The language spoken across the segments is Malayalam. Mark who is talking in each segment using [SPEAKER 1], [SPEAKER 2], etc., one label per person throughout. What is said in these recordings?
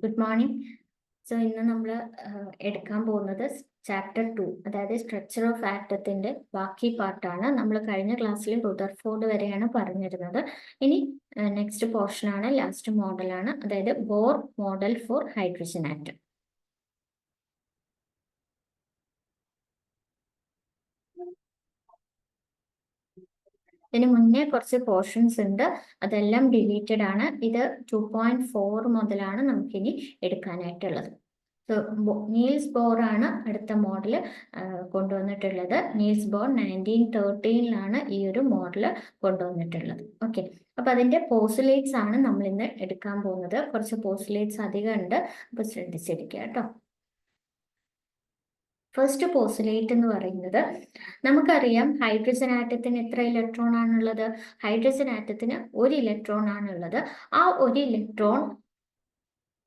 [SPEAKER 1] Good morning. സോ ഇന്ന് നമ്മൾ എടുക്കാൻ പോകുന്നത് ചാപ്റ്റർ 2, അതായത് സ്ട്രക്ചർ ഓഫ് ആറ്റത്തിന്റെ ബാക്കി പാർട്ടാണ്. നമ്മൾ കഴിഞ്ഞ ക്ലാസ്സിൽ റുദർഫോർഡ് വരെയാണ് പറഞ്ഞിരുന്നത്. ഇനി നെക്സ്റ്റ് പോർഷൻ ആണ്, ലാസ്റ്റ് മോഡലാണ്, അതായത് Bohr model for hydrogen atom. ഇതിന് മുന്നേ കുറച്ച് പോർഷൻസ് ഉണ്ട്, അതെല്ലാം ഡിലീറ്റഡ് ആണ്. ഇത് 2.4 മുതലാണ് നമുക്കിനി എടുക്കാനായിട്ടുള്ളത്. നീൽസ് ബോർ ആണ് അടുത്ത മോഡൽ കൊണ്ടുവന്നിട്ടുള്ളത്. നീൽസ് ബോർ 1913 ഈ ഒരു മോഡൽ കൊണ്ടുവന്നിട്ടുള്ളത്. ഓക്കെ, അപ്പൊ അതിന്റെ പോസ്റ്റുലേറ്റ്സ് ആണ് നമ്മൾ ഇന്ന് എടുക്കാൻ പോകുന്നത്. കുറച്ച് പോസ്റ്റുലേറ്റ്സ് അധികം ഉണ്ട്, അപ്പൊ ശ്രദ്ധിച്ചിരിക്കുക കേട്ടോ. ഫസ്റ്റ് പോസ്റ്റുലേറ്റ് എന്ന് പറയുന്നത്, നമുക്കറിയാം ഹൈഡ്രജൻ ആറ്റത്തിന് എത്ര ഇലക്ട്രോൺ ആണുള്ളത്? ഹൈഡ്രജൻ ആറ്റത്തിന് ഒരു ഇലക്ട്രോൺ ആണുള്ളത്. ആ ഒരു ഇലക്ട്രോൺ,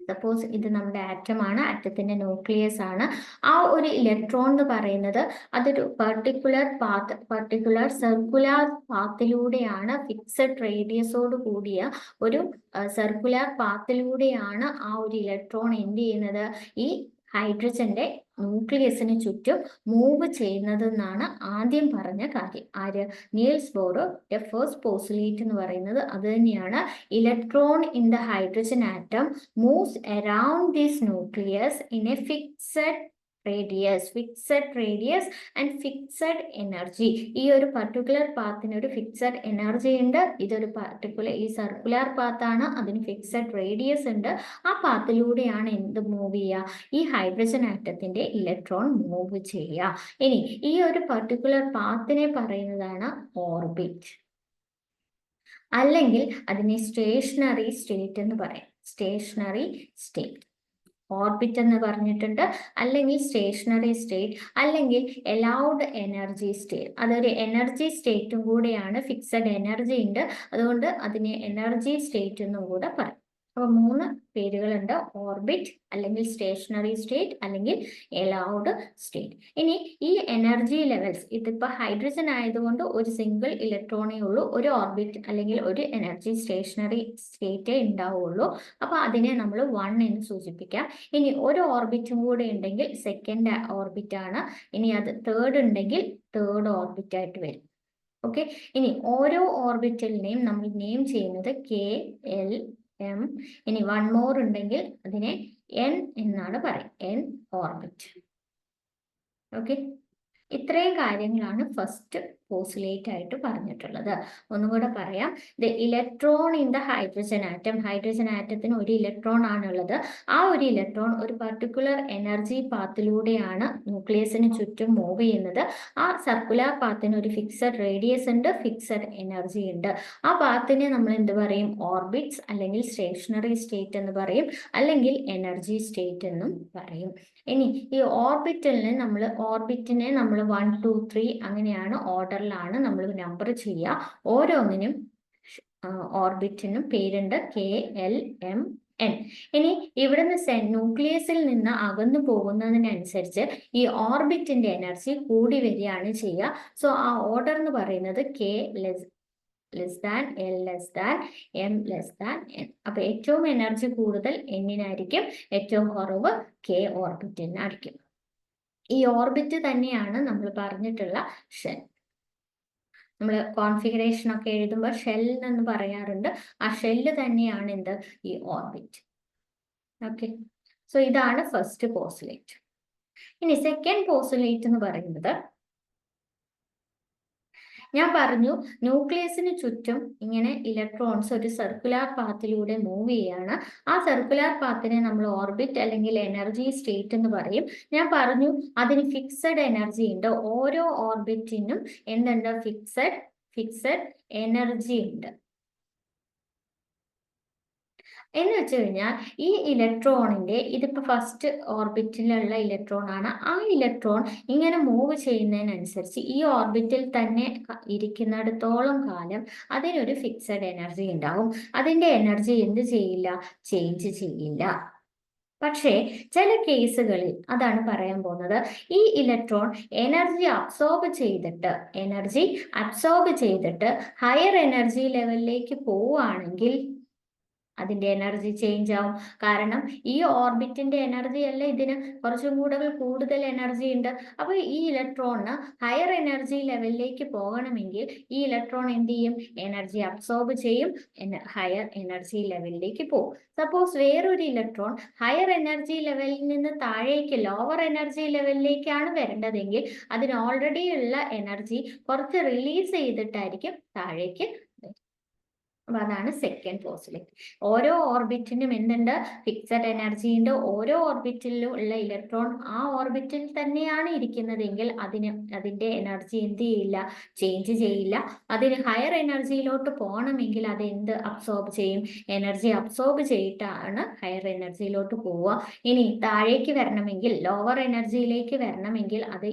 [SPEAKER 1] സപ്പോസ് ഇത് നമ്മുടെ ആറ്റമാണ്, ആറ്റത്തിന്റെ ന്യൂക്ലിയസ് ആണ്. ആ ഒരു ഇലക്ട്രോൺ എന്ന് പറയുന്നത് അതൊരു പർട്ടിക്കുലർ സർക്കുലർ പാത്തിലൂടെയാണ്, ഫിക്സഡ് റേഡിയസോട് കൂടിയ ഒരു സർക്കുലർ പാത്തിലൂടെയാണ് ആ ഒരു ഇലക്ട്രോൺ എന്ത് ചെയ്യുന്നത്? ഈ ഹൈഡ്രജന്റെ ന്യൂക്ലിയസിന് ചുറ്റും മൂവ് ചെയ്യുന്നത് എന്നാണ് ആദ്യം പറഞ്ഞ കാര്യം. ആര്? നീൽസ് ബോർ ഫസ്റ്റ് പോസ്റ്റുലേറ്റ് എന്ന് പറയുന്നത് അത് തന്നെയാണ്. Electron in the hydrogen atom moves around this nucleus in A fixed radius and fixed energy. ഈ ഒരു പർട്ടിക്കുലർ പാത്തിന് ഒരു ഫിക്സഡ് എനർജി ഉണ്ട്. ഇതൊരു ഈ സർക്കുലർ പാത്താണ്, അതിന് ഫിക്സഡ് റേഡിയസ് ഉണ്ട്. ആ പാത്തിലൂടെയാണ് എന്ത് മൂവ് ചെയ്യുക? ഈ ഹൈഡ്രജൻ ആറ്റത്തിന്റെ ഇലക്ട്രോൺ മൂവ് ചെയ്യുക. ഇനി ഈ ഒരു പർട്ടിക്കുലർ പാത്തിനെ പറയുന്നതാണ് ഓർബിറ്റ്, അല്ലെങ്കിൽ അതിനെ സ്റ്റേഷനറി സ്റ്റേറ്റ് എന്ന് പറയും. സ്റ്റേഷനറി സ്റ്റേറ്റ്, ഓർബിറ്റ് എന്ന് പറഞ്ഞിട്ടുണ്ട്, അല്ലെങ്കിൽ സ്റ്റേഷനറി സ്റ്റേറ്റ്, അല്ലെങ്കിൽ എലൗഡ് എനർജി സ്റ്റേറ്റ്. അതൊരു എനർജി സ്റ്റേറ്റും കൂടെയാണ്, ഫിക്സഡ് എനർജി ഉണ്ട്, അതുകൊണ്ട് അതിനെ എനർജി സ്റ്റേറ്റ് എന്നും കൂടെ പറയും. അപ്പൊ 3 പേരുകളുണ്ട്: ഓർബിറ്റ്, അല്ലെങ്കിൽ സ്റ്റേഷനറി സ്റ്റേറ്റ്, അല്ലെങ്കിൽ എലൗഡ് സ്റ്റേറ്റ്. ഇനി ഈ എനർജി ലെവൽസ്, ഇതിപ്പോ ഹൈഡ്രജൻ ആയതുകൊണ്ട് ഒരു സിംഗിൾ ഇലക്ട്രോണേ ഉള്ളൂ, ഒരു ഓർബിറ്റ് അല്ലെങ്കിൽ ഒരു എനർജി സ്റ്റേഷനറി സ്റ്റേറ്റേ ഉണ്ടാവുള്ളൂ. അപ്പൊ അതിനെ നമ്മൾ 1 എന്ന് സൂചിപ്പിക്കാം. ഇനി ഒരു ഓർബിറ്റും കൂടെ ഉണ്ടെങ്കിൽ സെക്കൻഡ് ഓർബിറ്റ് ആണ്. ഇനി അത് തേർഡ് ഉണ്ടെങ്കിൽ തേർഡ് ഓർബിറ്റ് ആയിട്ട് വരും. ഓക്കെ, ഇനി ഓരോ ഓർബിറ്റലിനെയും നമ്മൾ നെയിം ചെയ്യുന്നത് K, L, M. ഇനി 1 മോർ ഉണ്ടെങ്കിൽ അതിനെ N എന്നാണ് പറയും, N ഓർബിറ്റ്. ഓക്കെ, ഇത്രയും കാര്യങ്ങളാണ് ഫസ്റ്റ് പോസ്റ്റുലേറ്റ് ആയിട്ട് പറഞ്ഞിട്ടുള്ളത്. ഒന്നുകൂടെ പറയാം. The electron in the hydrogen atom, hydrogen ആറ്റത്തിന് ഒരു ഇലക്ട്രോൺ ആണുള്ളത്. ആ ഒരു ഇലക്ട്രോൺ ഒരു പർട്ടിക്കുലർ എനർജി പാത്തിലൂടെയാണ് ന്യൂക്ലിയസിന് ചുറ്റും മൂവ് ചെയ്യുന്നത്. ആ സർക്കുലർ പാത്തിന് ഒരു ഫിക്സഡ് റേഡിയസ് ഉണ്ട്, ഫിക്സഡ് എനർജി ഉണ്ട്. ആ പാത്തിനെ നമ്മൾ എന്ത് പറയും? ഓർബിറ്റ്സ്, അല്ലെങ്കിൽ സ്റ്റേഷനറി സ്റ്റേറ്റ് എന്ന് പറയും, അല്ലെങ്കിൽ എനർജി സ്റ്റേറ്റ് എന്നും പറയും. ഇനി ഈ ഓർബിറ്റിനെ നമ്മൾ 1, 2, 3 അങ്ങനെയാണ് ഓർഡറിലാണ് നമ്മൾ നമ്പർ ചെയ്യുക. ഓരോന്നിനും ഓർബിറ്റിനും പേരുണ്ട്, K, L, M, N. ഇനി ഇവിടുന്ന് ന്യൂക്ലിയസിൽ നിന്ന് അകന്നു പോകുന്നതിനനുസരിച്ച് ഈ ഓർബിറ്റിന്റെ എനർജി കൂടി വരികയാണ് ചെയ്യുക. സോ ആ ഓർഡർ എന്ന് പറയുന്നത് K less than, L less than, M less than N. അപ്പൊ ഏറ്റവും എനർജി കൂടുതൽ എന്നിനായിരിക്കും, ഏറ്റവും കുറവ് K ഓർബിറ്റിനായിരിക്കും. ഈ ഓർബിറ്റ് തന്നെയാണ് നമ്മൾ പറഞ്ഞിട്ടുള്ള ഷെൽ. നമ്മൾ കോൺഫിഗറേഷൻ ഒക്കെ എഴുതുമ്പോൾ ഷെൽ എന്ന് പറയാറുണ്ട്. ആ ഷെല്ല് തന്നെയാണ് എന്ത്? ഈ ഓർബിറ്റ്. ഓക്കെ, സോ ഇതാണ് ഫസ്റ്റ് പോസ്റ്റുലേറ്റ്. ഇനി സെക്കൻഡ് പോസ്റ്റുലേറ്റ് എന്ന് പറയുന്നത്, ഞാൻ പറഞ്ഞു ന്യൂക്ലിയസിന് ചുറ്റും ഇങ്ങനെ ഇലക്ട്രോൺസ് ഒരു സർക്കുലർ പാത്തിലൂടെ മൂവ് ചെയ്യാണ്. ആ സർക്കുലർ പാത്തിനെ നമ്മൾ ഓർബിറ്റ് അല്ലെങ്കിൽ എനർജി സ്റ്റേറ്റ് എന്ന് പറയും. ഞാൻ പറഞ്ഞു അതിന് ഫിക്സഡ് എനർജി ഉണ്ട്. ഓരോ ഓർബിറ്റിനും എന്തുണ്ട്? ഫിക്സഡ് എനർജി ഉണ്ട്. എന്ന് വെച്ച് കഴിഞ്ഞാൽ ഈ ഇലക്ട്രോണിന്റെ, ഇതിപ്പോ ഫസ്റ്റ് ഓർബിറ്റിലുള്ള ഇലക്ട്രോൺ ആണ്. ആ ഇലക്ട്രോൺ ഇങ്ങനെ മൂവ് ചെയ്യുന്നതിനനുസരിച്ച് ഈ ഓർബിറ്റിൽ തന്നെ ഇരിക്കുന്നിടത്തോളം കാലം അതിനൊരു ഫിക്സഡ് എനർജി ഉണ്ടാവും. അതിന്റെ എനർജി എന്ത് ചെയ്യില്ല? ചേഞ്ച് ചെയ്യില്ല. പക്ഷേ ചില കേസുകളിൽ, അതാണ് പറയാൻ പോകുന്നത്, ഈ ഇലക്ട്രോൺ എനർജി അബ്സോർബ് ചെയ്തിട്ട് ഹയർ എനർജി ലെവലിലേക്ക് പോവുകയാണെങ്കിൽ അതിന്റെ എനർജി ചേഞ്ച് ആവും. കാരണം ഈ ഓർബിറ്റിന്റെ എനർജി അല്ല ഇതിന് കുറച്ചും കൂടുതൽ എനർജി ഉണ്ട്. അപ്പൊ ഈ ഇലക്ട്രോണിന് ഹയർ എനർജി ലെവലിലേക്ക് പോകണമെങ്കിൽ ഈ ഇലക്ട്രോൺ എന്ത് ചെയ്യും? എനർജി അബ്സോർബ് ചെയ്യും, ഹയർ എനർജി ലെവലിലേക്ക് പോകും. സപ്പോസ് വേറൊരു ഇലക്ട്രോൺ ഹയർ എനർജി ലെവലിൽ നിന്ന് താഴേക്ക് ലോവർ എനർജി ലെവലിലേക്കാണ് വരേണ്ടതെങ്കിൽ അതിന് ഓൾറെഡി ഉള്ള എനർജി കുറച്ച് റിലീസ് ചെയ്തിട്ടായിരിക്കും താഴേക്ക്. അപ്പൊ അതാണ് സെക്കൻഡ് പോസ്റ്റുലേറ്റ്. ഓരോ ഓർബിറ്റിനും എന്തുണ്ട്? ഫിക്സഡ് എനർജി ഉണ്ട്. ഓരോ ഓർബിറ്റിലും ഉള്ള ഇലക്ട്രോൺ ആ ഓർബിറ്റിൽ തന്നെയാണ് ഇരിക്കുന്നതെങ്കിൽ അതിന്റെ എനർജി എന്ത് ചെയ്യില്ല? ചേഞ്ച് ചെയ്യില്ല. അതിന് ഹയർ എനർജിയിലോട്ട് പോകണമെങ്കിൽ അത് എന്ത് അബ്സോർബ് ചെയ്യും? എനർജി അബ്സോർബ് ചെയ്തിട്ടാണ് ഹയർ എനർജിയിലോട്ട് പോവുക. ഇനി താഴേക്ക് വരണമെങ്കിൽ, ലോവർ എനർജിയിലേക്ക് വരണമെങ്കിൽ അത്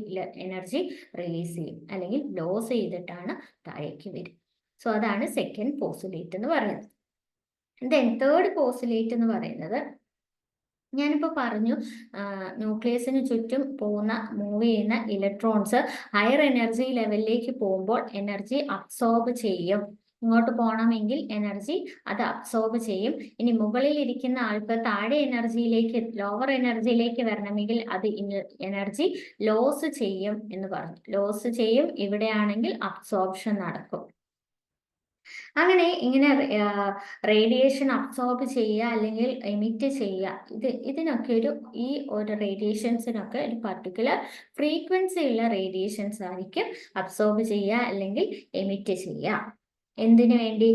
[SPEAKER 1] എനർജി റിലീസ് ചെയ്യും, അല്ലെങ്കിൽ ലോസ് ചെയ്തിട്ടാണ് താഴേക്ക് വരും. സോ അതാണ് സെക്കൻഡ് പോസ്റ്റുലേറ്റ് എന്ന് പറയുന്നത്. ദെൻ തേർഡ് പോസ്റ്റുലേറ്റ് എന്ന് പറയുന്നത്, ഞാനിപ്പോൾ പറഞ്ഞു ന്യൂക്ലിയസിന് ചുറ്റും മൂവ് ചെയ്യുന്ന ഇലക്ട്രോൺസ് ഹയർ എനർജി ലെവലിലേക്ക് പോകുമ്പോൾ എനർജി അബ്സോർബ് ചെയ്യും. ഇങ്ങോട്ട് പോകണമെങ്കിൽ എനർജി അത് അബ്സോർബ് ചെയ്യും. ഇനി മുകളിൽ ഇരിക്കുന്ന ആൾക്ക് താഴെ എനർജിയിലേക്ക്, ലോവർ എനർജിയിലേക്ക് വരണമെങ്കിൽ അത് എനർജി ലോസ് ചെയ്യും എന്ന് പറഞ്ഞു. ലോസ് ചെയ്യും. ഇവിടെയാണെങ്കിൽ അബ്സോർപ്ഷൻ നടക്കും. അങ്ങനെ ഇങ്ങനെ റേഡിയേഷൻ അബ്സോർബ് ചെയ്യുക അല്ലെങ്കിൽ എമിറ്റ് ചെയ്യുക, ഇതിനൊക്കെ ഈ ഒരു റേഡിയേഷൻസിനൊക്കെ ഒരു പർട്ടിക്കുലർ ഫ്രീക്വൻസി ഉള്ള റേഡിയേഷൻസ് ആയിരിക്കും അബ്സോർബ് ചെയ്യുക അല്ലെങ്കിൽ എമിറ്റ് ചെയ്യുക. എന്തിനു വേണ്ടി?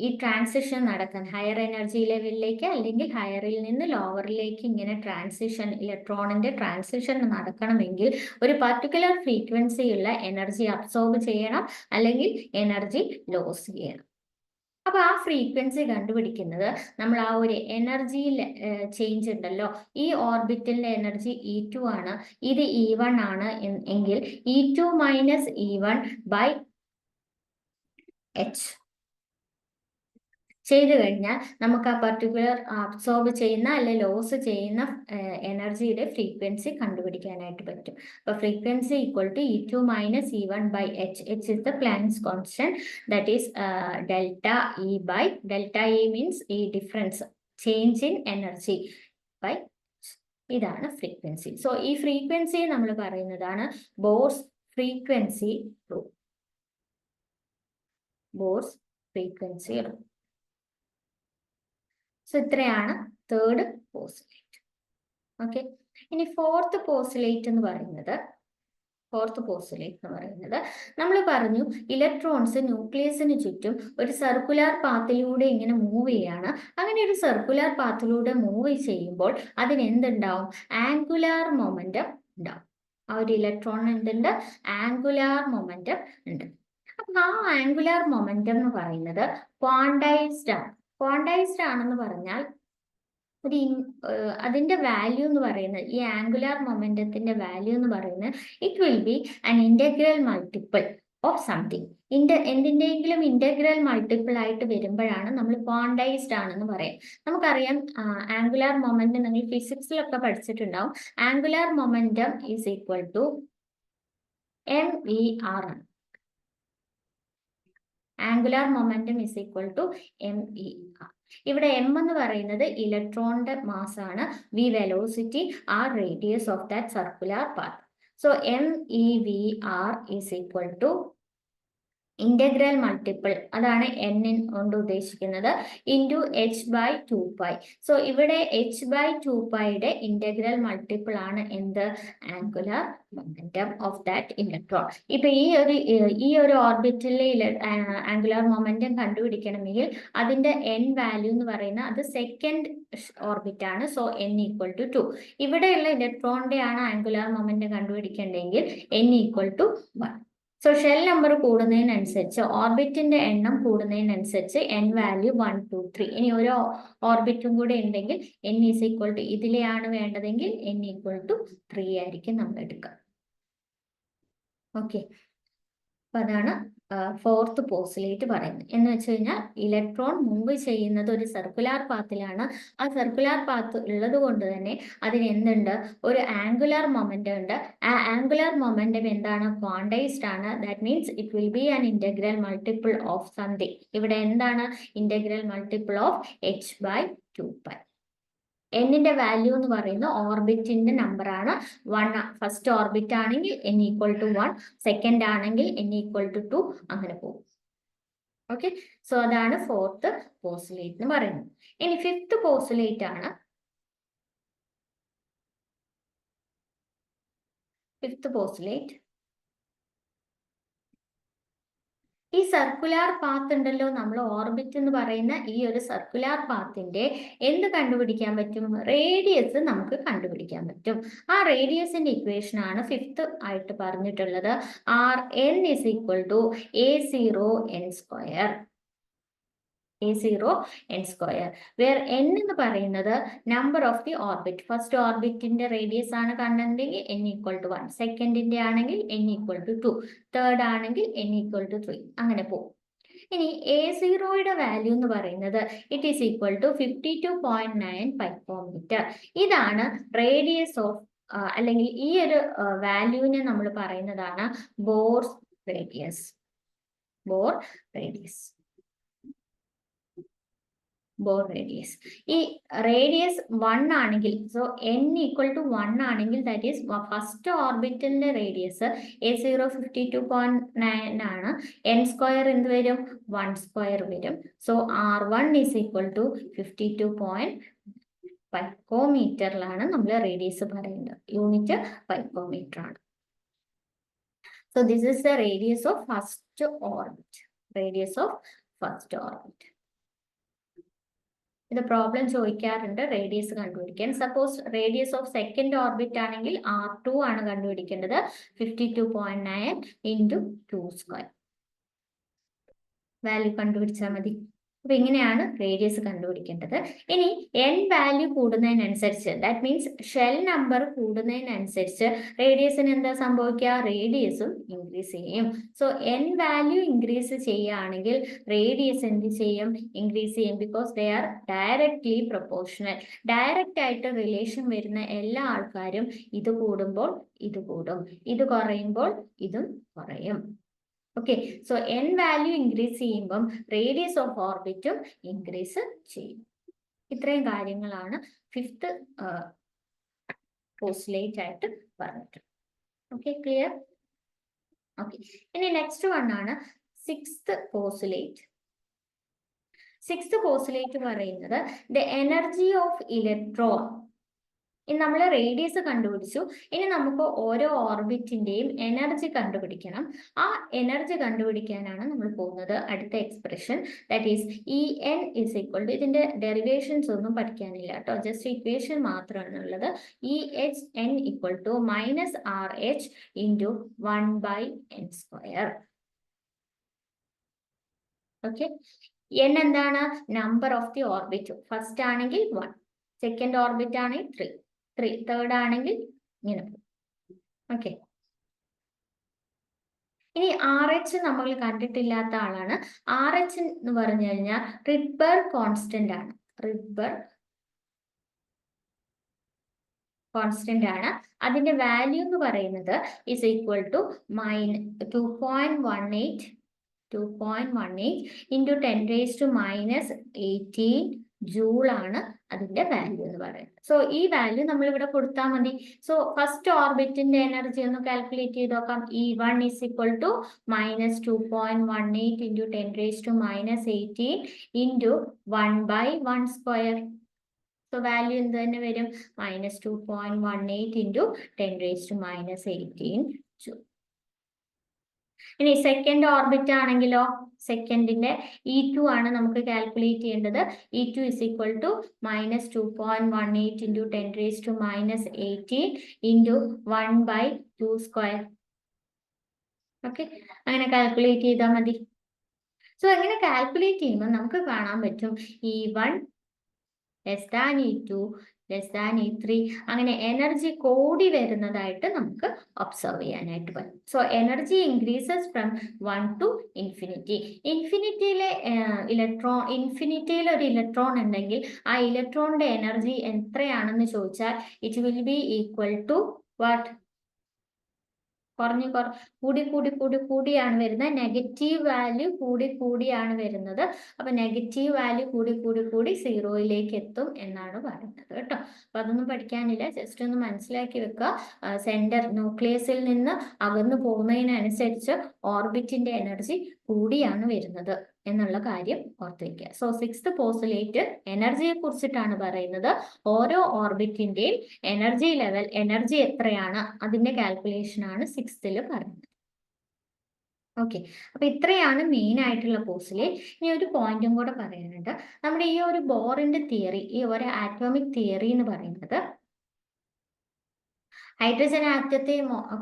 [SPEAKER 1] ഈ ട്രാൻസിഷൻ നടക്കാൻ, ഹയർ എനർജി ലെവലിലേക്ക് അല്ലെങ്കിൽ ഹയറിൽ നിന്ന് ലോവറിലേക്ക് ഇങ്ങനെ ട്രാൻസിഷൻ, ഇലക്ട്രോണിന്റെ ട്രാൻസിഷൻ നടക്കണമെങ്കിൽ ഒരു പർട്ടിക്കുലർ ഫ്രീക്വൻസി ഉള്ള എനർജി അബ്സോർബ് ചെയ്യണം അല്ലെങ്കിൽ എനർജി ലോസ് ചെയ്യണം. അപ്പൊ ആ ഫ്രീക്വൻസി കണ്ടുപിടിക്കുന്നത് നമ്മൾ ആ ഒരു എനർജി ചേഞ്ച് ഉണ്ടല്ലോ, ഈ ഓർബിറ്റലിന്റെ എനർജി E2 ആണ്, ഇത് E1 ആണ് എങ്കിൽ E2 minus E1 by H ചെയ്തു കഴിഞ്ഞാൽ നമുക്ക് ആ പർട്ടിക്കുലർ അബ്സോർബ് ചെയ്യുന്ന അല്ലെ ലോസ് ചെയ്യുന്ന എനർജിയുടെ ഫ്രീക്വൻസി കണ്ടുപിടിക്കാനായിട്ട് പറ്റും. അപ്പൊ frequency equal to E2 minus E1 by H. H is the Planck's constant, that is delta E by delta E means ഈ difference, change in energy by. ഇതാണ് ഫ്രീക്വൻസി. സോ ഈ ഫ്രീക്വൻസി നമ്മൾ പറയുന്നതാണ് Bohr's frequency rule. Bohr's frequency rule. So ഇത്രയാണ് തേർഡ് പോസ്റ്റുലേറ്റ്. ഓക്കെ, ഇനി ഫോർത്ത് പോസ്റ്റുലേറ്റ് എന്ന് പറയുന്നത്, നമ്മൾ പറഞ്ഞു ഇലക്ട്രോൺസ് ന്യൂക്ലിയസിന് ചുറ്റും ഒരു സർക്കുലർ പാത്തിലൂടെ ഇങ്ങനെ മൂവ് ചെയ്യാണ്. അങ്ങനെ ഒരു സർക്കുലർ പാത്തിലൂടെ മൂവ് ചെയ്യുമ്പോൾ അതിന് എന്തുണ്ടാവും? ആംഗുലാർ മൊമെന്റം ഉണ്ടാവും. ആ ഒരു ഇലക്ട്രോണിന് എന്തുണ്ട്? ആംഗുലാർ മൊമെന്റം ഉണ്ട്. അപ്പൊ ആ ആംഗുലാർ മൊമെന്റം എന്ന് പറയുന്നത് ക്വാണ്ടൈസ്ഡ് ആണ്. ക്വാണ്ടൈസ്ഡ് ആണെന്ന് പറഞ്ഞാൽ അതിന്റെ വാല്യൂ എന്ന് പറയുന്നത്, ഈ ആംഗുലാർ മൊമെന്റത്തിന്റെ വാല്യൂ എന്ന് പറയുന്നത് it will be an integral multiple of something. എന്തിന്റെയെങ്കിലും ഇന്റഗ്രൽ മൾട്ടിപ്പിൾ ആയിട്ട് വരുമ്പോഴാണ് നമ്മൾ ക്വാണ്ടൈസ്ഡ് ആണെന്ന് പറയാം. നമുക്കറിയാം ആംഗുലാർ മൊമെന്റം നിങ്ങൾ ഫിസിക്സിലൊക്കെ പഠിച്ചിട്ടുണ്ടാവും. Angular momentum is equal to MER ആണ്. Angular momentum is equal to MER. ഇവിടെ M എന്ന് പറയുന്നത് ഇലക്ട്രോണിന്റെ മാസ് ആണ്, V velocity, R radius of that circular path. So MEVR is equal to integral multiple, അതാണ് N കൊണ്ട് ഉദ്ദേശിക്കുന്നത്, ഇൻറ്റു H/2π. സോ ഇവിടെ H/2πയുടെ ഇന്റഗ്രൽ മൾട്ടിപ്പിൾ ആണ് എന്ത്? Angular momentum of that electron. ഇപ്പൊ ഈ ഒരു ഓർബിറ്റലിലെ ആംഗുലാർ മൊമെന്റം കണ്ടുപിടിക്കണമെങ്കിൽ അതിന്റെ N വാല്യൂ എന്ന് പറയുന്നത് അത് സെക്കൻഡ് ഓർബിറ്റ് ആണ്. So N equal to 2. ഇവിടെയുള്ള ഇലക്ട്രോണിന്റെ ആണ് ആംഗുലാർ മൊമെന്റം കണ്ടുപിടിക്കേണ്ടെങ്കിൽ N equal to 1. So shell number കൂടുന്നതിനനുസരിച്ച്, ഓർബിറ്റിന്റെ എണ്ണം കൂടുന്നതിനനുസരിച്ച് N വാല്യൂ 1, 2, 3. ഇനി ഓരോ ഓർബിറ്റും കൂടെ ഉണ്ടെങ്കിൽ N ഈസ് ഈക്വൽ ടു, ഇതിലെയാണ് വേണ്ടതെങ്കിൽ N ഈക്വൽ ടു 3 ആയിരിക്കും നമ്മൾ എടുക്കുക. ഓക്കെ, അപ്പൊ അതാണ് ഫോർത്ത് പോസ്റ്റുലേറ്റ് പറയുന്നത് എന്ന് വെച്ച് കഴിഞ്ഞാൽ ഇലക്ട്രോൺ മൂവ് ചെയ്യുന്നത് ഒരു സർക്കുലാർ പാത്തിലാണ്. ആ സർക്കുലാർ പാത്ത് ഉള്ളത് കൊണ്ട് തന്നെ അതിന് എന്തുണ്ട്, ഒരു ആംഗുലാർ മൊമെന്റം ഉണ്ട്. ആ ആംഗുലാർ മൊമെന്റം എന്താണ്, ക്വാണ്ടൈസ്ഡ് ആണ്. That means it will be an integral multiple of something. ഇവിടെ എന്താണ് ഇന്റഗ്രൽ മൾട്ടിപ്പിൾ ഓഫ് h/2π. എന്നിന്റെ വാല്യൂ എന്ന് പറയുന്നത് ഓർബിറ്റിന്റെ നമ്പർ ആണ്. 1 ഫസ്റ്റ് ഓർബിറ്റ് ആണെങ്കിൽ n = 1, സെക്കൻഡ് ആണെങ്കിൽ n = 2, അങ്ങനെ പോകും. ഓക്കെ, സോ അതാണ് ഫോർത്ത് പോസ്റ്റുലേറ്റ് എന്ന് പറയുന്നത്. ഇനി ഫിഫ്ത്ത് പോസ്റ്റുലേറ്റ് ആണ്. ഫിഫ്ത്ത് പോസ്റ്റുലേറ്റ്, ഈ സർക്കുലാർ പാത്ത് ഉണ്ടല്ലോ, നമ്മൾ ഓർബിറ്റ് എന്ന് പറയുന്ന ഈ ഒരു സർക്കുലാർ പാത്തിന്റെ എന്ത് കണ്ടുപിടിക്കാൻ പറ്റും, റേഡിയസ് നമുക്ക് കണ്ടുപിടിക്കാൻ പറ്റും. ആ റേഡിയസിന്റെ ഇക്വേഷൻ ആണ് ഫിഫ്ത്ത് ആയിട്ട് പറഞ്ഞിട്ടുള്ളത്. Rn = a0n². a0n², where n എന്ന് പറയുന്നത് number of the orbit. First ഓർബിറ്റിന്റെ റേഡിയസ് ആണ് കണ്ടെങ്കിൽ n = 1, സെക്കൻഡിന്റെ ആണെങ്കിൽ n = 2, തേർഡ് ആണെങ്കിൽ n = 3, അങ്ങനെ പോകും. ഇനി a0യുടെ വാല്യൂ എന്ന് പറയുന്നത് it is equal to 52.9 picometre. ഇതാണ് റേഡിയസ് ഓഫ് അല്ലെങ്കിൽ ഈ ഒരു വാല്യൂവിനെ നമ്മൾ പറയുന്നതാണ് Bohr radius. Bohr radius, Bohr radius. ഈ റേഡിയസ് 1 ആണെങ്കിൽ, സോ n = 1 ആണെങ്കിൽ ദാറ്റ് ഈസ് ഫസ്റ്റ് ഓർബിറ്റലിന്റെ റേഡിയസ് a0 52.9 ആണ്. n² എന്ത് വരും, 1² വരും. So R1 = 52. പൈക്കോമീറ്ററിലാണ് നമ്മൾ റേഡിയസ് പറയുന്നത്. യൂണിറ്റ് പൈക്കോമീറ്റർ ആണ്. So this is the radius of first orbit. Radius of first orbit. ഇത് പ്രോബ്ലം ചോദിക്കാറുണ്ട് റേഡിയസ് കണ്ടുപിടിക്കാൻ. Suppose radius of second orbit ആണെങ്കിൽ R2 ആണ് കണ്ടുപിടിക്കേണ്ടത്. 52.9 × 2². വാല്യൂ കണ്ടുപിടിച്ചാൽ മതി. അപ്പൊ ഇങ്ങനെയാണ് റേഡിയസ് കണ്ടുപിടിക്കേണ്ടത്. ഇനി n വാല്യൂ കൂടുന്നതിനനുസരിച്ച്, ദാറ്റ് മീൻസ് ഷെൽ നമ്പർ കൂടുന്നതിനനുസരിച്ച് റേഡിയസിന് എന്താ സംഭവിക്കുക, റേഡിയസും ഇൻക്രീസ് ചെയ്യും. സോ n വാല്യൂ ഇൻക്രീസ് ചെയ്യുകയാണെങ്കിൽ റേഡിയസ് എന്ത് ചെയ്യും, ഇൻക്രീസ് ചെയ്യും. Because they are directly proportional. Direct ആയിട്ട് റിലേഷൻ വരുന്ന എല്ലാ ആൾക്കാരും ഇത് കൂടുമ്പോൾ ഇത് കൂടും, ഇത് കുറയുമ്പോൾ ഇതും കുറയും. Okay, so n value increase ചെയ്യുമ്പം റേഡിയസ് ഓഫ് ഓർബിറ്റും ഇൻക്രീസ് ചെയ്യും. ഇത്രയും കാര്യങ്ങളാണ് ഫിഫ്ത്ത് പോസ്റ്റുലേറ്റ് ആയിട്ട് പറഞ്ഞിട്ടുള്ളത്. Okay, clear? ഓക്കെ, ഇനി നെക്സ്റ്റ് വൺ ആണ് സിക്സ്ത് പോസ്റ്റുലേറ്റ്. സിക്സ്ത് പോസ്റ്റുലേറ്റ് പറയുന്നത് ദ എനർജി ഓഫ് ഇലക്ട്രോൺ. ഇനി നമ്മൾ റേഡിയസ് കണ്ടുപിടിച്ചു. ഇനി നമുക്ക് ഓരോ ഓർബിറ്റിന്റെയും എനർജി കണ്ടുപിടിക്കണം. ആ എനർജി കണ്ടുപിടിക്കാനാണ് നമ്മൾ പോകുന്നത് അടുത്ത എക്സ്പ്രഷൻ. ദാറ്റ് ഈസ് En = ഇതിന്റെ ഡെറിവേഷൻസ് ഒന്നും പഠിക്കാനില്ല കേട്ടോ, ജസ്റ്റ് ഇക്വേഷൻ മാത്രമാണ് ഉള്ളത്. EHn = -RH × 1/n². Okay, n എന്താണ്, number of the orbit. First ആണെങ്കിൽ 1, സെക്കൻഡ് ഓർബിറ്റ് ആണെങ്കിൽ 3, തേർഡ് ആണെങ്കിൽ ഇങ്ങനെ. ഓക്കെ, ഇനി RH നമ്മൾ കണ്ടിട്ടില്ലാത്ത ആളാണ്. RH എന്ന് പറഞ്ഞു കഴിഞ്ഞാൽ റിഡ്ബർഗ് കോൺസ്റ്റന്റ് ആണ്. റിഡ്ബർഗ് കോൺസ്റ്റന്റ് ആണ്. അതിന്റെ വാല്യൂ എന്ന് പറയുന്നത് ഇസ് ഈക്വൽ ടു 2.18 × 10⁻⁻18 ജൂൾ ആണ് അതിന്റെ വാല്യൂ എന്ന് പറയുന്നത്. സോ ഈ വാല്യൂ നമ്മൾ ഇവിടെ കൊടുത്താൽ മതി. സോ ഫസ്റ്റ് ഓർബിറ്റിന്റെ എനർജി ഒന്ന് കാൽക്കുലേറ്റ് ചെയ്ത് നോക്കാം. E1 = -2.18 × 10⁻⁻18 × 1/1². സോ വാല്യൂ എന്ത് തന്നെ വരും, -2.18 × 10⁻⁻18 ജൂൾ. ഇനി സെക്കൻഡ് ഓർബിറ്റ് ആണെങ്കിലോ, സെക്കൻഡിന്റെ E2 ആണ് നമുക്ക് കാൽക്കുലേറ്റ് ചെയ്യേണ്ടത്. E2 = -2.18 × 10⁻⁻18 × 1/2². ഓക്കെ, അങ്ങനെ കാൽക്കുലേറ്റ് ചെയ്താൽ മതി. സോ അങ്ങനെ കാൽക്കുലേറ്റ് ചെയ്യുമ്പോൾ നമുക്ക് കാണാൻ പറ്റും E1 > E2, less than E3 അങ്ങനെ എനർജി കൂടി വരുന്നതായിട്ട് നമുക്ക് ഒബ്സർവ് ചെയ്യാനായിട്ട് പറ്റും. So energy increases from 1 to infinity. ഇൻഫിനിറ്റിയിലെ ഇൻഫിനിറ്റിയിൽ ഒരു ഇലക്ട്രോൺ ഉണ്ടെങ്കിൽ ആ ഇലക്ട്രോണിന്റെ എനർജി എത്രയാണെന്ന് ചോദിച്ചാൽ it will be equal to what? കൂടിയാണ് വരുന്നത്. നെഗറ്റീവ് വാല്യൂ കൂടിയാണ് വരുന്നത്. അപ്പൊ നെഗറ്റീവ് വാല്യൂ കൂടി സീറോയിലേക്ക് എത്തും എന്നാണ് പറയുന്നത് കേട്ടോ. അപ്പൊ അതൊന്നും പഠിക്കാനില്ല, ജസ്റ്റ് ഒന്ന് മനസ്സിലാക്കി വെക്കുക. സെന്റർ ന്യൂക്ലിയസിൽ നിന്ന് അകന്നു പോകുന്നതിനനുസരിച്ച് ഓർബിറ്റിന്റെ എനർജി കൂടിയാണ് വരുന്നത് എന്നുള്ള കാര്യം ഓർത്ത് വയ്ക്കുക. സോ 6th പോസ്റ്റുലേറ്റ് എനർജിയെ കുറിച്ചിട്ടാണ് പറയുന്നത്. ഓരോ ഓർബിറ്റിന്റെയും എനർജി ലെവൽ, എനർജി എത്രയാണ് അതിന്റെ കാൽക്കുലേഷൻ ആണ് 6th പറയുന്നത്. ഓക്കെ, അപ്പൊ ഇത്രയാണ് മെയിൻ ആയിട്ടുള്ള പോസ്റ്റുലേറ്റ്. ഇനി ഒരു പോയിന്റും കൂടെ പറയാനുണ്ട്. നമ്മുടെ ഈ ഒരു ബോറിന്റെ തിയറി, ഈ ഒരു ആറ്റോമിക് തിയറി എന്ന് പറയുന്നത് ഹൈഡ്രജൻ ആറ്റത്തെ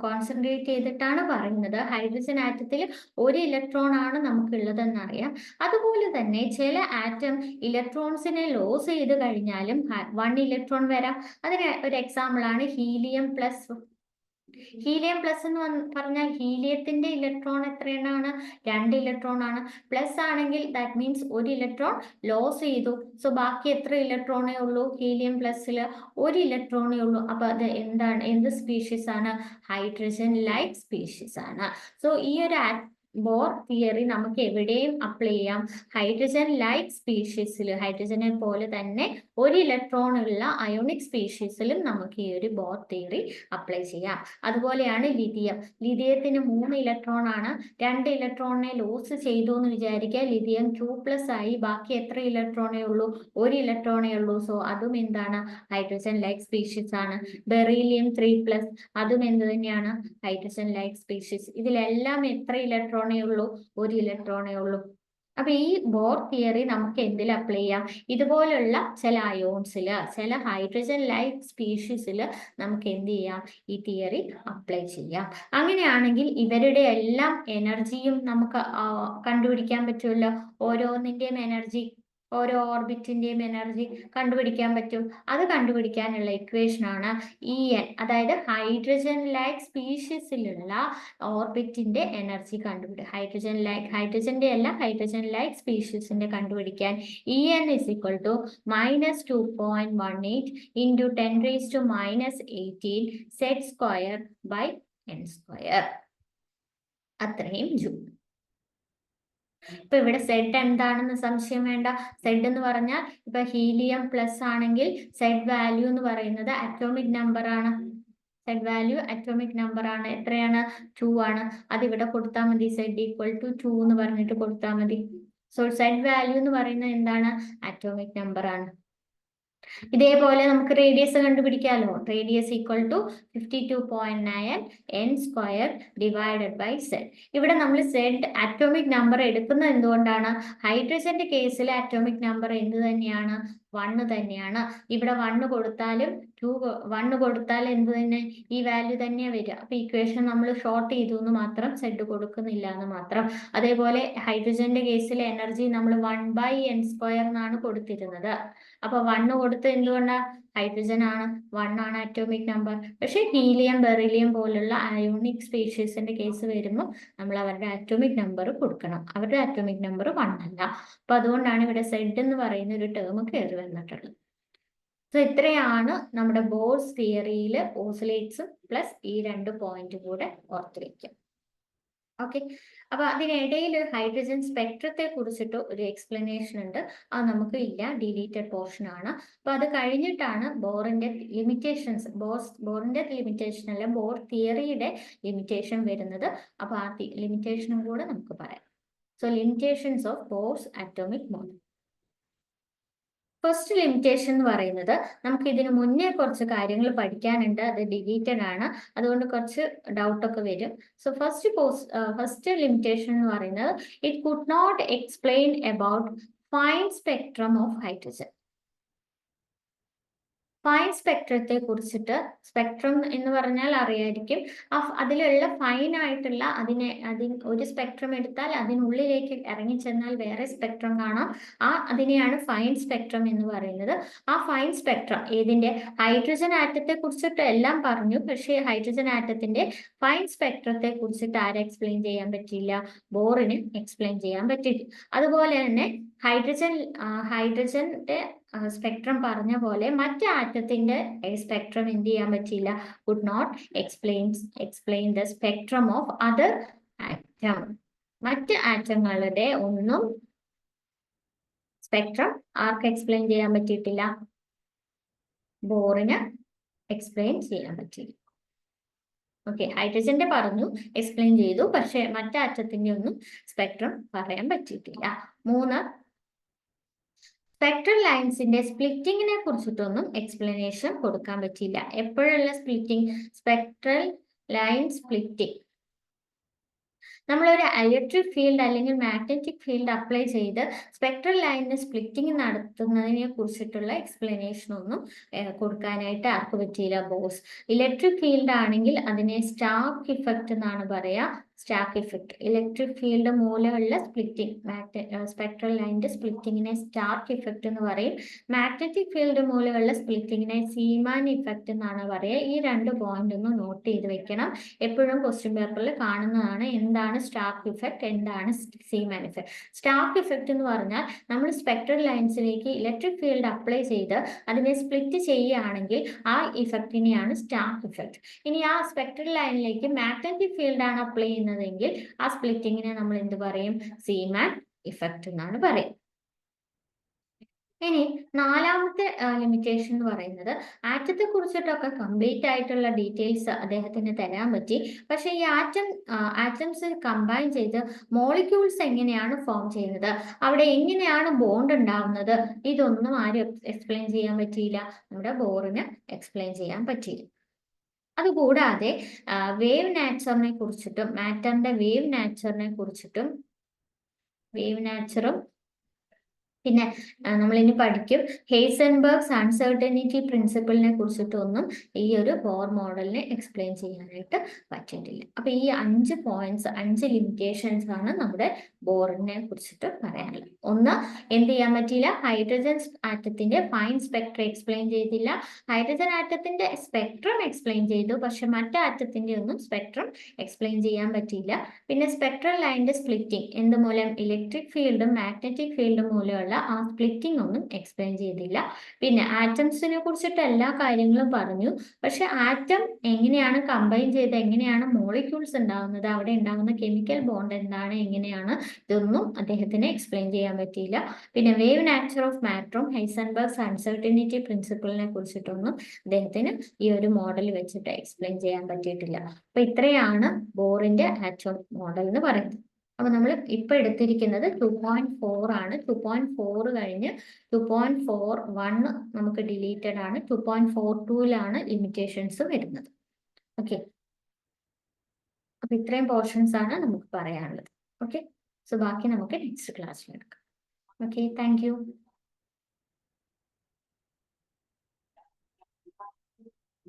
[SPEAKER 1] കോൺസെൻട്രേറ്റ് ചെയ്തിട്ടാണ് പറയുന്നത്. ഹൈഡ്രജൻ ആറ്റത്തിൽ ഒരു ഇലക്ട്രോൺ ആണ് നമുക്കുള്ളതെന്ന് അറിയാം. അതുപോലെ തന്നെ ചില ആറ്റം ഇലക്ട്രോൺസിനെ ലോസ് ചെയ്ത് കഴിഞ്ഞാലും 1 ഇലക്ട്രോൺ വരാം. അതിന് ഒരു എക്സാമ്പിൾ ആണ് ഹീലിയം പ്ലസ്. ഹീലിയം പ്ലസ് എന്ന് പറഞ്ഞാൽ ഹീലിയത്തിന്റെ ഇലക്ട്രോൺ എത്രയാണ്? 2 ഇലക്ട്രോൺ ആണ്. പ്ലസ് ആണെങ്കിൽ ദാറ്റ് മീൻസ് ഒരു ഇലക്ട്രോൺ ലോസ് ചെയ്തു. സോ ബാക്കി എത്ര ഇലക്ട്രോണേ ഉള്ളൂ? ഹീലിയം പ്ലസ്സിൽ 1 ഇലക്ട്രോണേ ഉള്ളൂ. അപ്പൊ അത് എന്താണ്? എന്ത് സ്പീഷീസ് ആണ്? ഹൈഡ്രജൻ ലൈക്ക് സ്പീഷീസ് ആണ്. സോ ഈ ഒരു ബോർ തിയറി നമുക്ക് എവിടെയും അപ്ലൈ ചെയ്യാം. ഹൈഡ്രജൻ ലൈക്ക് സ്പീഷീസിൽ, ഹൈഡ്രജനെ പോലെ തന്നെ 1 ഇലക്ട്രോൺ ഉള്ള അയോണിക് സ്പീഷീസിലും നമുക്ക് ഈ ഒരു ബോർ തിയറി അപ്ലൈ ചെയ്യാം. അതുപോലെയാണ് ലിഥിയം. ലിഥിയത്തിന് 3 ഇലക്ട്രോൺ ആണ്. 2 ഇലക്ട്രോണിനെ ലോസ് ചെയ്തു എന്ന് വിചാരിക്കുക. ലിഥിയം 2+ ആയി. ബാക്കി എത്ര ഇലക്ട്രോണേ ഉള്ളൂ? 1 ഇലക്ട്രോണേ ഉള്ളൂ. സോ അതും എന്താണ്? ഹൈഡ്രജൻ ലൈക്ക് സ്പീഷീസ് ആണ്. ബെറീലിയം 3+, അതും എന്ത് തന്നെയാണ്? Hydrogen like species. ഇതിലെല്ലാം എത്ര ഇലക്ട്രോണേ ഉള്ളൂ? 1 ഇലക്ട്രോണേ ഉള്ളൂ. അപ്പൊ ഈ ബോർ തിയറി നമുക്ക് എന്തിൽ അപ്ലൈ ചെയ്യാം? ഇതുപോലുള്ള ചില അയോൺസില്, ചില ഹൈഡ്രജൻ ലൈക്ക് സ്പീഷീസില് നമുക്ക് എന്ത് ചെയ്യാം? ഈ തിയറി അപ്ലൈ ചെയ്യാം. അങ്ങനെയാണെങ്കിൽ ഇവരുടെ എല്ലാം എനർജിയും നമുക്ക് കണ്ടുപിടിക്കാൻ പറ്റുമല്ലോ. ഓരോന്നിന്റെയും എനർജി, ഓരോ ഓർബിറ്റിന്റെയും എനർജി കണ്ടുപിടിക്കാൻ പറ്റും. അത് കണ്ടുപിടിക്കാനുള്ള ഇക്വേഷൻ ആണ് En. അതായത് ഹൈഡ്രജൻ ലൈക്ക് സ്പീഷീസിലുള്ള ഓർബിറ്റിന്റെ എനർജി ഹൈഡ്രജന്റെ അല്ല, ഹൈഡ്രജൻ ലൈക്ക് സ്പീഷീസിന്റെ കണ്ടുപിടിക്കാൻ En is equal to -2.18 into 10⁻⁻18 Z² by n². അത്രയും ജൂൾ. ഇപ്പൊ ഇവിടെ സെഡ് എന്താണെന്ന് സംശയം വേണ്ട. സെഡ് എന്ന് പറഞ്ഞാൽ ഇപ്പൊ ഹീലിയം പ്ലസ് ആണെങ്കിൽ സെഡ് വാല്യൂ എന്ന് പറയുന്നത് അറ്റോമിക് നമ്പർ ആണ്. സെഡ് വാല്യൂ അറ്റോമിക് നമ്പർ ആണ്. എത്രയാണ്? 2 ആണ്. അതിവിടെ കൊടുത്താൽ മതി. സെഡ് ഈക്വൽ ടു 2 എന്ന് പറഞ്ഞിട്ട് കൊടുത്താൽ മതി. സോ സെഡ് വാല്യൂ എന്ന് പറയുന്നത് എന്താണ്? അറ്റോമിക് നമ്പർ ആണ്. ഇതേപോലെ നമുക്ക് റേഡിയസ് കണ്ടുപിടിക്കാമല്ലോ. Radius equal to 52.9 n² divided by zed. ഇവിടെ നമ്മൾ സെഡ് അറ്റോമിക് നമ്പർ എടുക്കുന്നത് എന്തുകൊണ്ടാണ്? ഹൈഡ്രജന്റെ കേസിൽ അറ്റോമിക് നമ്പർ എന്ത് തന്നെയാണ്? 1 തന്നെയാണ്. ഇവിടെ 1 കൊടുത്താലും 1 കൊടുത്താൽ എന്ത് തന്നെ? ഈ വാല്യൂ തന്നെയാണ് വരിക. അപ്പൊ ഇക്വേഷൻ നമ്മൾ ഷോർട്ട് ചെയ്തു എന്ന് മാത്രം, സെഡ് കൊടുക്കുന്നില്ല എന്ന് മാത്രം. അതേപോലെ ഹൈഡ്രജന്റെ കേസിൽ എനർജി നമ്മൾ 1/n² എന്നാണ് കൊടുത്തിരുന്നത്. അപ്പൊ 1 കൊടുത്ത് എന്തുകൊണ്ടാ? ഹൈഡ്രജൻ ആണ്, 1 ആണ് അറ്റോമിക് നമ്പർ. പക്ഷെ ഹീലിയം, ബെറിലിയം പോലുള്ള അയോണിക് സ്പീഷീസിന്റെ കേസ് വരുമ്പോൾ നമ്മൾ അവരുടെ അറ്റോമിക് നമ്പർ കൊടുക്കണം. അവരുടെ അറ്റോമിക് നമ്പർ 1 അല്ല. അപ്പൊ അതുകൊണ്ടാണ് ഇവിടെ സെഡ് എന്ന് പറയുന്ന ഒരു ടേം കയറി വന്നിട്ടുള്ളത്. സോ ഇത്രയാണ് നമ്മുടെ ബോർസ് തിയറിയിൽ ഓസിലേറ്റ്സും പ്ലസ് ഈ 2 പോയിന്റ് കൂടെ ഓർത്ത് വയ്ക്കും. ഓക്കെ, അപ്പൊ അതിനിടയിൽ ഹൈഡ്രജൻ സ്പെക്ട്രത്തെ കുറിച്ചിട്ട് ഒരു എക്സ്പ്ലനേഷൻ ഉണ്ട്. അത് നമുക്ക് ഇല്ല, ഡിലീറ്റഡ് പോർഷൻ ആണ്. അപ്പൊ അത് കഴിഞ്ഞിട്ടാണ് ബോറിന്റെ ലിമിറ്റേഷൻസ്, ബോറിന്റെ ലിമിറ്റേഷൻ അല്ല, ബോർ തിയറിയുടെ ലിമിറ്റേഷൻ വരുന്നത്. അപ്പൊ ആ ലിമിറ്റേഷനും കൂടെ നമുക്ക് പറയാം. So limitations of Bohr's atomic model. First limitation എന്ന് പറയുന്നത്, നമുക്ക് ഇതിന് മുന്നേ കുറച്ച് കാര്യങ്ങൾ പഠിക്കാനുണ്ട്. അത് ഡിലീറ്റഡ് ആണ്, അതുകൊണ്ട് കുറച്ച് ഡൗട്ട് ഒക്കെ വരും. സോ ഫസ്റ്റ് ലിമിറ്റേഷൻ എന്ന് പറയുന്നത്, it could not explain about fine spectrum of hydrogen. Fine സ്പെക്ട്രത്തെ കുറിച്ചിട്ട്, സ്പെക്ട്രം എന്ന് പറഞ്ഞാൽ അറിയായിരിക്കും, അതിലുള്ള ഫൈൻ ആയിട്ടുള്ള ഒരു സ്പെക്ട്രം എടുത്താൽ അതിനുള്ളിലേക്ക് ഇറങ്ങിച്ചെന്നാൽ വേറെ സ്പെക്ട്രം കാണാം. അതിനെയാണ് ഫൈൻ സ്പെക്ട്രം എന്ന് പറയുന്നത്. ആ ഫൈൻ സ്പെക്ട്രം ഏതിന്റെ, ഹൈഡ്രജൻ ആറ്റത്തെ കുറിച്ചിട്ട് എല്ലാം പറഞ്ഞു. പക്ഷേ ഹൈഡ്രജൻ ആറ്റത്തിന്റെ ഫൈൻ സ്പെക്ട്രത്തെ കുറിച്ചിട്ട് ആരെ എക്സ്പ്ലെയിൻ ചെയ്യാൻ പറ്റിയില്ല, ബോറിന് എക്സ്പ്ലെയിൻ ചെയ്യാൻ പറ്റിയില്ല. അതുപോലെ തന്നെ ഹൈഡ്രജന്റെ സ്പെക്ട്രം പറഞ്ഞ പോലെ മറ്റ് ആറ്റത്തിന്റെ സ്പെക്ട്രം എന്ത് ചെയ്യാൻ പറ്റിയില്ല, could not explain the spectrum of other atom. മറ്റ് ആറ്റങ്ങളുടെ ഒന്നും സ്പെക്ട്രം ആർക്ക് എക്സ്പ്ലെയിൻ ചെയ്യാൻ പറ്റിയിട്ടില്ല, ബോറിന് എക്സ്പ്ലെയിൻ ചെയ്യാൻ പറ്റിയില്ല. ഓക്കെ, ഹൈഡ്രജന്റെ പറഞ്ഞു, എക്സ്പ്ലെയിൻ ചെയ്തു, പക്ഷെ മറ്റ് ആറ്റത്തിന്റെ ഒന്നും സ്പെക്ട്രം പറയാൻ പറ്റിയിട്ടില്ല. 3, സ്പെക്ട്രൽ ലൈൻസിന്റെ സ്പ്ലിറ്റിങ്ങിനെ കുറിച്ചിട്ടൊന്നും എക്സ്പ്ലനേഷൻ കൊടുക്കാൻ പറ്റില്ല. എപ്പോഴുള്ള സ്പ്ലിറ്റിംഗ്, സ്പെക്ട്രൽ ലൈൻ സ്പ്ലിറ്റിംഗ്, നമ്മളൊരു ഇലക്ട്രിക് ഫീൽഡ് അല്ലെങ്കിൽ മാഗ്നറ്റിക് ഫീൽഡ് അപ്ലൈ ചെയ്ത് സ്പെക്ട്രൽ ലൈനിന് സ്പ്ലിറ്റിംഗ് നടത്തുന്നതിനെ കുറിച്ചിട്ടുള്ള എക്സ്പ്ലനേഷൻ ഒന്നും കൊടുക്കാനായിട്ട് ആർക്ക് പറ്റിയില്ല, ബോസ്. ഇലക്ട്രിക് ഫീൽഡ് ആണെങ്കിൽ അതിനെ സ്റ്റാർക്ക് ഇഫക്റ്റ് എന്നാണ് പറയാ. സ്റ്റാർക്ക് ഇഫക്റ്റ്, ഇലക്ട്രിക് ഫീൽഡ് മൂലമുള്ള സ്പ്ലിറ്റിംഗ്, സ്പെക്ട്രൽ ലൈനിന്റെ സ്പ്ലിറ്റിങ്ങിനെ സ്റ്റാർക്ക് ഇഫക്റ്റ് എന്ന് പറയും. മാഗ്നറ്റിക് ഫീൽഡ് മൂലമുള്ള സ്പ്ലിറ്റിങ്ങിനെ സീമാൻ ഇഫക്റ്റ് എന്നാണ് പറയുക. ഈ 2 പോയിന്റ് ഒന്ന് നോട്ട് ചെയ്ത് വെക്കണം. എപ്പോഴും ക്വസ്റ്റ്യൻ പേപ്പറിൽ കാണുന്നതാണ്. എന്താണ് സ്റ്റാർക്ക് ഇഫക്റ്റ്, എന്താണ് സീമാൻ ഇഫക്റ്റ്. സ്റ്റാർക്ക് ഇഫക്റ്റ് എന്ന് പറഞ്ഞാൽ നമ്മൾ സ്പെക്ട്രൽ ലൈൻസിലേക്ക് ഇലക്ട്രിക് ഫീൽഡ് അപ്ലൈ ചെയ്ത് അതിനെ സ്പ്ലിറ്റ് ചെയ്യുകയാണെങ്കിൽ ആ ഇഫക്റ്റിനെയാണ് സ്റ്റാർക്ക് ഇഫക്റ്റ്. ഇനി ആ സ്പെക്ട്രൽ ലൈനിലേക്ക് മാഗ്നറ്റിക് ഫീൽഡ് ആണ് അപ്ലൈ ചെയ്യുന്നതെങ്കിൽ ആ സ്പ്ലിറ്റിങ്ങിനെ നമ്മൾ എന്ത് പറയും, സീമാൻ ഇഫക്റ്റ് എന്നാണ് പറയുന്നത്. ഇനി 4ാമത്തെ ലിമിറ്റേഷൻ എന്ന് പറയുന്നത്, ആറ്റത്തെ കുറിച്ചിട്ടൊക്കെ കംപ്ലീറ്റ് ആയിട്ടുള്ള ഡീറ്റെയിൽസ് അദ്ദേഹത്തിന് തരാൻ പറ്റി. പക്ഷെ ഈ ആറ്റംസ് കമ്പൈൻ ചെയ്ത് മോളിക്യൂൾസ് എങ്ങനെയാണ് ഫോം ചെയ്യുന്നത്, അവിടെ എങ്ങനെയാണ് ബോണ്ട് ഉണ്ടാവുന്നത്, ഇതൊന്നും ആരും എക്സ്പ്ലെയിൻ ചെയ്യാൻ പറ്റിയില്ല, നമ്മുടെ ബോറിന് എക്സ്പ്ലെയിൻ ചെയ്യാൻ പറ്റിയില്ല. അതുകൂടാതെ വേവ് നാച്ചറിനെ കുറിച്ചിട്ടും, മാറ്ററിന്റെ വേവ് നാച്ചറും പിന്നെ നമ്മൾ ഇനി പഠിക്കും ഹെയ്സൻബർഗ്സ് അൺസർട്ടനിറ്റി പ്രിൻസിപ്പിളിനെ കുറിച്ചിട്ടൊന്നും ഈ ഒരു ബോർ മോഡലിനെ എക്സ്പ്ലെയിൻ ചെയ്യാനായിട്ട് പറ്റിയിട്ടില്ല. അപ്പൊ ഈ 5 പോയിന്റ്സ്, 5 ലിമിറ്റേഷൻസ് ആണ് നമ്മുടെ ബോറിനെ കുറിച്ചിട്ട് പറയാനുള്ളത്. ഒന്ന്, എന്ത് ചെയ്യാൻ പറ്റിയില്ല, ഹൈഡ്രജൻ ആറ്റത്തിന്റെ ഫൈൻ സ്പെക്ട്രം എക്സ്പ്ലെയിൻ ചെയ്തില്ല. ഹൈഡ്രജൻ ആറ്റത്തിന്റെ സ്പെക്ട്രം എക്സ്പ്ലെയിൻ ചെയ്തു, പക്ഷെ മറ്റു ആറ്റത്തിന്റെ ഒന്നും സ്പെക്ട്രം എക്സ്പ്ലെയിൻ ചെയ്യാൻ പറ്റിയില്ല. പിന്നെ സ്പെക്ട്രൽ ലൈനിന്റെ സ്പ്ലിറ്റിംഗ് എന്ത് മൂലം, ഇലക്ട്രിക് ഫീൽഡും മാഗ്നറ്റിക് ഫീൽഡും മൂലമുള്ള ആ സ്പ്ലിറ്റിംഗ് ഒന്നും എക്സ്പ്ലെയിൻ ചെയ്തില്ല. പിന്നെ ആറ്റംസിനെ കുറിച്ചിട്ട് എല്ലാ കാര്യങ്ങളും പറഞ്ഞു, പക്ഷെ ആറ്റം എങ്ങനെയാണ് കമ്പൈൻ ചെയ്ത് എങ്ങനെയാണ് മോളിക്യൂൾസ് ഉണ്ടാകുന്നത്, അവിടെ ഉണ്ടാകുന്ന കെമിക്കൽ ബോണ്ട് എന്താണ്, എങ്ങനെയാണ്, ഇതൊന്നും അദ്ദേഹത്തിന് എക്സ്പ്ലെയിൻ ചെയ്യാൻ പറ്റിയില്ല. പിന്നെ wave nature of മാറ്ററും Heisenberg's uncertainty പ്രിൻസിപ്പിളിനെ കുറിച്ചിട്ടൊന്നും അദ്ദേഹത്തിന് ഈ ഒരു മോഡൽ വെച്ചിട്ട് എക്സ്പ്ലെയിൻ ചെയ്യാൻ പറ്റിയിട്ടില്ല. അപ്പൊ ഇത്രയാണ് ബോറിന്റെ ആറ്റം മോഡൽ എന്ന് പറയുന്നത്. അപ്പൊ നമ്മൾ ഇപ്പൊ എടുത്തിരിക്കുന്നത് 2.4 ആണ്. 2.4 കഴിഞ്ഞ് 2.41 നമുക്ക് ഡിലീറ്റഡ് ആണ്. 2.42ലാണ് ലിമിറ്റേഷൻസ് വരുന്നത്. ഓക്കെ, അപ്പൊ ഇത്രയും പോർഷൻസ് ആണ് നമുക്ക് പറയാനുള്ളത്. ഓക്കെ, സോ ബാക്കി നമുക്ക് നെക്സ്റ്റ് ക്ലാസ്സിൽ എടുക്കാം. Okay, thank you.